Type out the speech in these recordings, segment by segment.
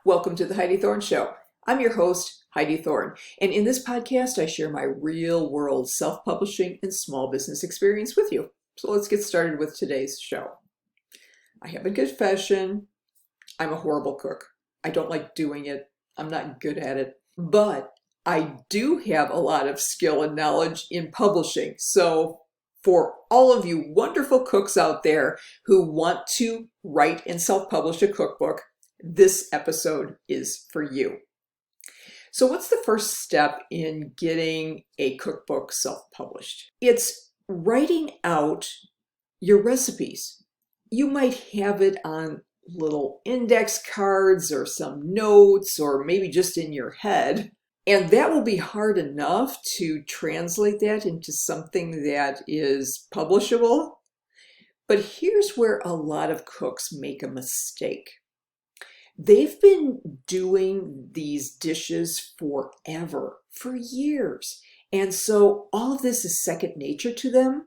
Welcome to the Heidi Thorne Show. I'm your host, Heidi Thorne, and in this podcast, I share my real-world self-publishing and small business experience with you. So let's get started with today's show. I have a confession. I'm a horrible cook. I don't like doing it. I'm not good at it. But I do have a lot of skill and knowledge in publishing. So for all of you wonderful cooks out there who want to write and self-publish a cookbook, this episode is for you. So what's the first step in getting a cookbook self-published? It's writing out your recipes. You might have it on little index cards or some notes or maybe just in your head. And that will be hard enough to translate that into something that is publishable. But here's where a lot of cooks make a mistake. They've been doing these dishes forever, for years. And so all of this is second nature to them.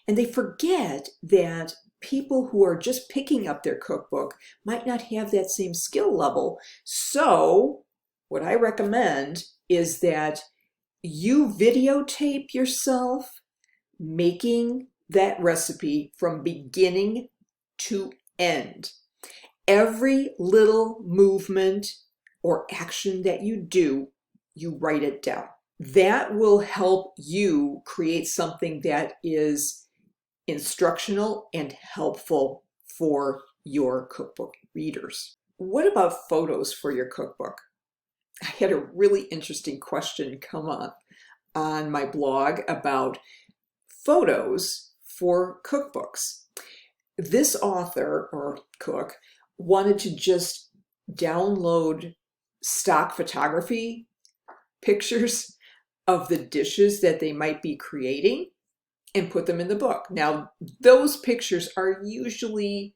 And they forget that people who are just picking up their cookbook might not have that same skill level. So what I recommend is that you videotape yourself making that recipe from beginning to end. Every little movement or action that you do, you write it down. That will help you create something that is instructional and helpful for your cookbook readers. What about photos for your cookbook? I had a really interesting question come up on my blog about photos for cookbooks. This author or cook wanted to just download stock photography pictures of the dishes that they might be creating and put them in the book. Now, those pictures are usually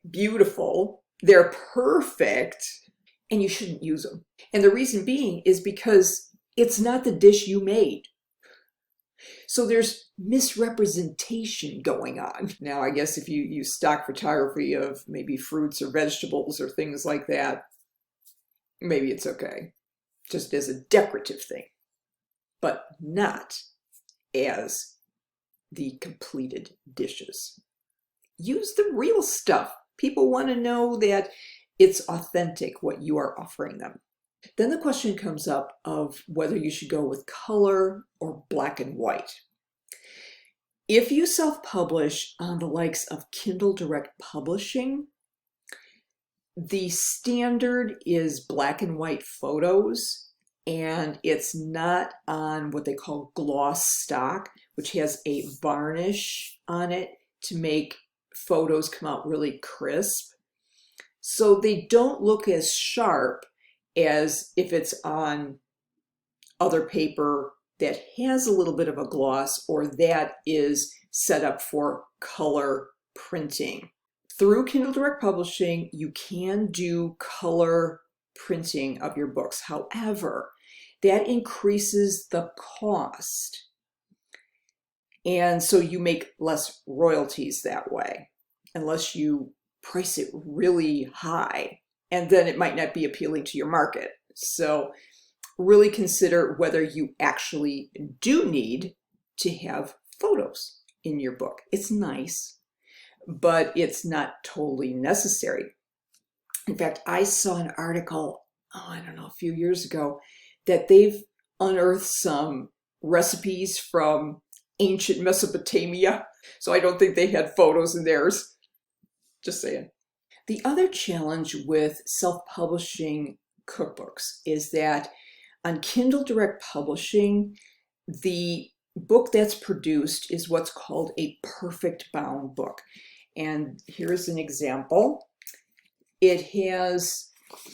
beautiful, they're perfect, and you shouldn't use them. And the reason being is because it's not the dish you made. So there's misrepresentation going on. Now, I guess if you use stock photography of maybe fruits or vegetables or things like that, maybe it's okay, just as a decorative thing, but not as the completed dishes. Use the real stuff. People want to know that it's authentic, what you are offering them. Then the question comes up of whether you should go with color or black and white. If you self-publish on the likes of Kindle Direct Publishing, the standard is black and white photos, and it's not on what they call gloss stock, which has a varnish on it to make photos come out really crisp. So they don't look as sharp as if it's on other paper that has a little bit of a gloss or that is set up for color printing. Through Kindle Direct Publishing, you can do color printing of your books. However, that increases the cost. And so you make less royalties that way, unless you price it really high. And then it might not be appealing to your market. So really consider whether you actually do need to have photos in your book. It's nice, but it's not totally necessary. In fact, I saw an article, a few years ago, that they've unearthed some recipes from ancient Mesopotamia. So I don't think they had photos in theirs. Just saying. The other challenge with self-publishing cookbooks is that on Kindle Direct Publishing, the book that's produced is what's called a perfect bound book. And here's an example. It has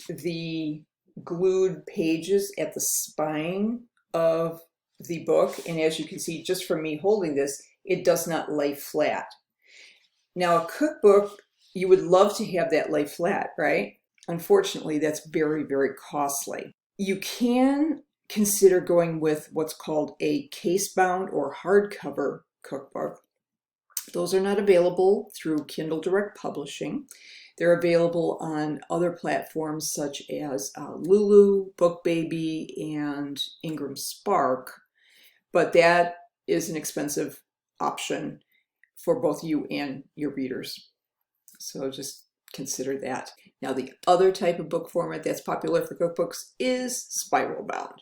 the glued pages at the spine of the book. And as you can see, just from me holding this, it does not lay flat. Now, a cookbook, you would love to have that lay flat, right? Unfortunately, that's very, very costly. You can consider going with what's called a case-bound or hardcover cookbook. Those are not available through Kindle Direct Publishing. They're available on other platforms such as Lulu, BookBaby, and Ingram Spark, but that is an expensive option for both you and your readers. So just consider that. Now, the other type of book format that's popular for cookbooks is spiral bound,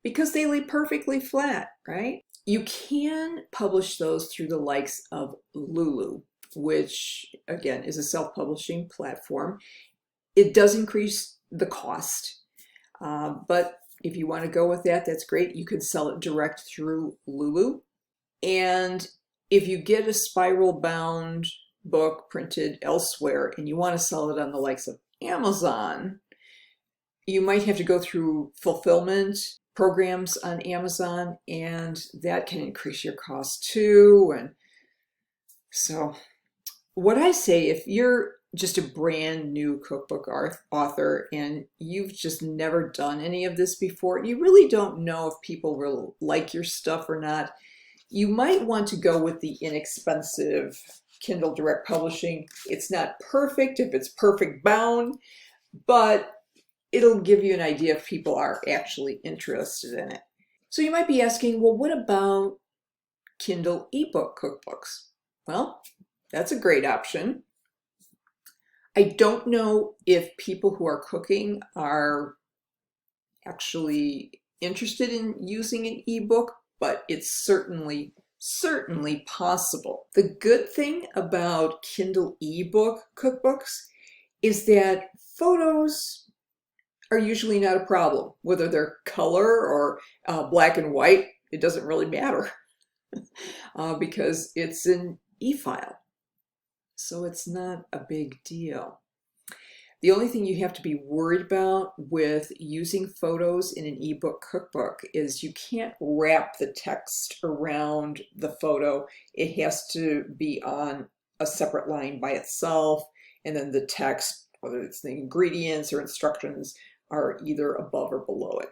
because they lay perfectly flat, right? You can publish those through the likes of Lulu, which again is a self-publishing platform. It does increase the cost, but if you want to go with that, that's great. You can sell it direct through Lulu. And if you get a spiral bound book printed elsewhere and you want to sell it on the likes of Amazon, you might have to go through fulfillment programs on Amazon, and that can increase your cost too. And so what I say, if you're just a brand new cookbook author and you've just never done any of this before, and you really don't know if people will like your stuff or not, you might want to go with the inexpensive Kindle Direct Publishing. It's not perfect if it's perfect bound, but it'll give you an idea if people are actually interested in it. So you might be asking, well, what about Kindle ebook cookbooks? Well, that's a great option. I don't know if people who are cooking are actually interested in using an ebook, but it's certainly possible. The good thing about Kindle ebook cookbooks is that photos are usually not a problem. Whether they're color or black and white, it doesn't really matter because it's an e-file. So it's not a big deal. The only thing you have to be worried about with using photos in an ebook cookbook is you can't wrap the text around the photo. It has to be on a separate line by itself, and then the text, whether it's the ingredients or instructions, are either above or below it.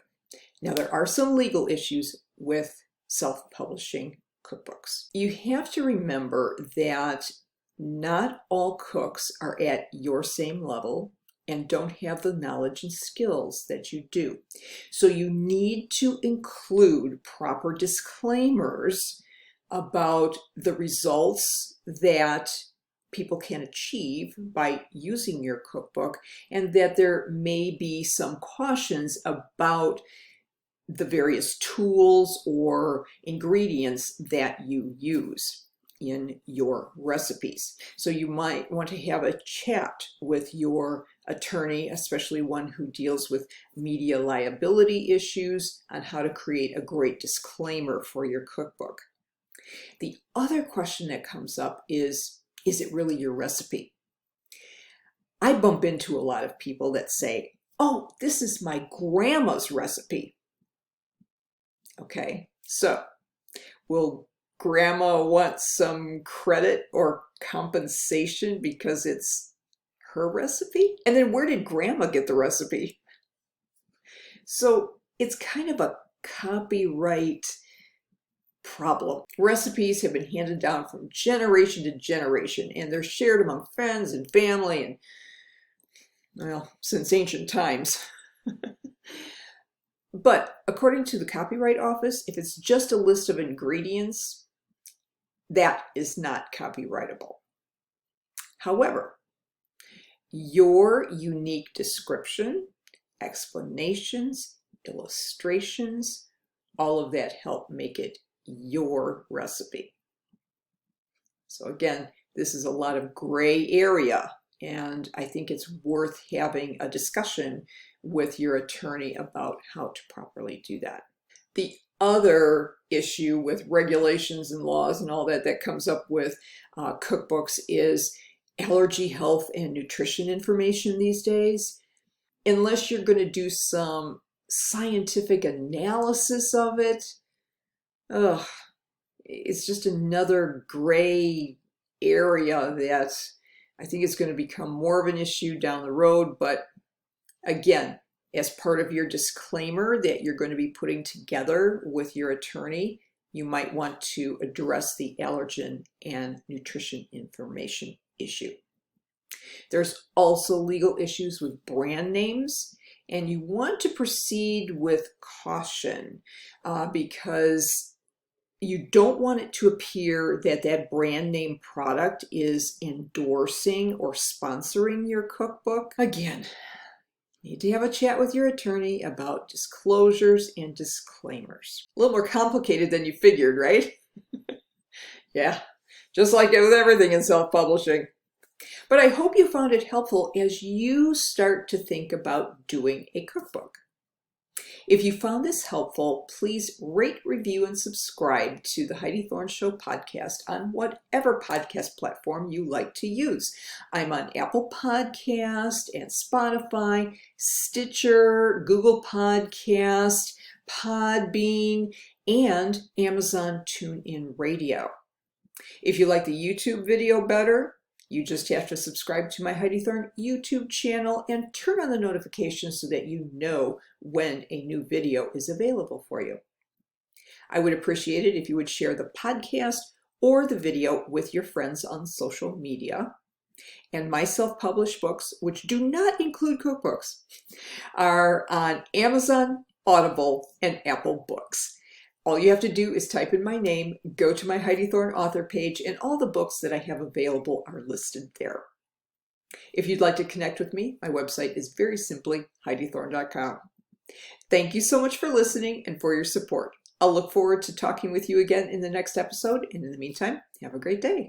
Now, there are some legal issues with self-publishing cookbooks. You have to remember that not all cooks are at your same level and don't have the knowledge and skills that you do. So you need to include proper disclaimers about the results that people can achieve by using your cookbook, and that there may be some cautions about the various tools or ingredients that you use in your recipes. So you might want to have a chat with your attorney, especially one who deals with media liability issues, on how to create a great disclaimer for your cookbook. The other question that comes up is it really your recipe? I bump into a lot of people that say, oh, this is my grandma's recipe. Okay, so will grandma want some credit or compensation because it's her recipe? And then where did grandma get the recipe? So it's kind of a copyright problem. Recipes have been handed down from generation to generation, and they're shared among friends and family, and well, since ancient times. But according to the Copyright Office, if it's just a list of ingredients, that is not copyrightable. However, your unique description, explanations, illustrations, all of that help make it your recipe. So again, this is a lot of gray area, and I think it's worth having a discussion with your attorney about how to properly do that. The other issue with regulations and laws and all that comes up with cookbooks is allergy, health, and nutrition information these days. Unless you're going to do some scientific analysis of it, it's just another gray area that I think is going to become more of an issue down the road. But again, as part of your disclaimer that you're going to be putting together with your attorney, you might want to address the allergen and nutrition information issue. There's also legal issues with brand names, and you want to proceed with caution because you don't want it to appear that that brand name product is endorsing or sponsoring your cookbook. Again, you need to have a chat with your attorney about disclosures and disclaimers. A little more complicated than you figured, right? Yeah, just like with everything in self-publishing. But I hope you found it helpful as you start to think about doing a cookbook. If you found this helpful, please rate, review, and subscribe to the Heidi Thorne Show podcast on whatever podcast platform you like to use. I'm on Apple Podcast and Spotify, Stitcher, Google Podcast, Podbean, and Amazon TuneIn Radio. If you like the YouTube video better, you just have to subscribe to my Heidi Thorne YouTube channel and turn on the notifications so that you know when a new video is available for you. I would appreciate it if you would share the podcast or the video with your friends on social media. And my self-published books, which do not include cookbooks, are on Amazon, Audible, and Apple Books. All you have to do is type in my name, go to my Heidi Thorne author page, and all the books that I have available are listed there. If you'd like to connect with me, my website is very simply HeidiThorne.com. Thank you so much for listening and for your support. I'll look forward to talking with you again in the next episode, and in the meantime, have a great day.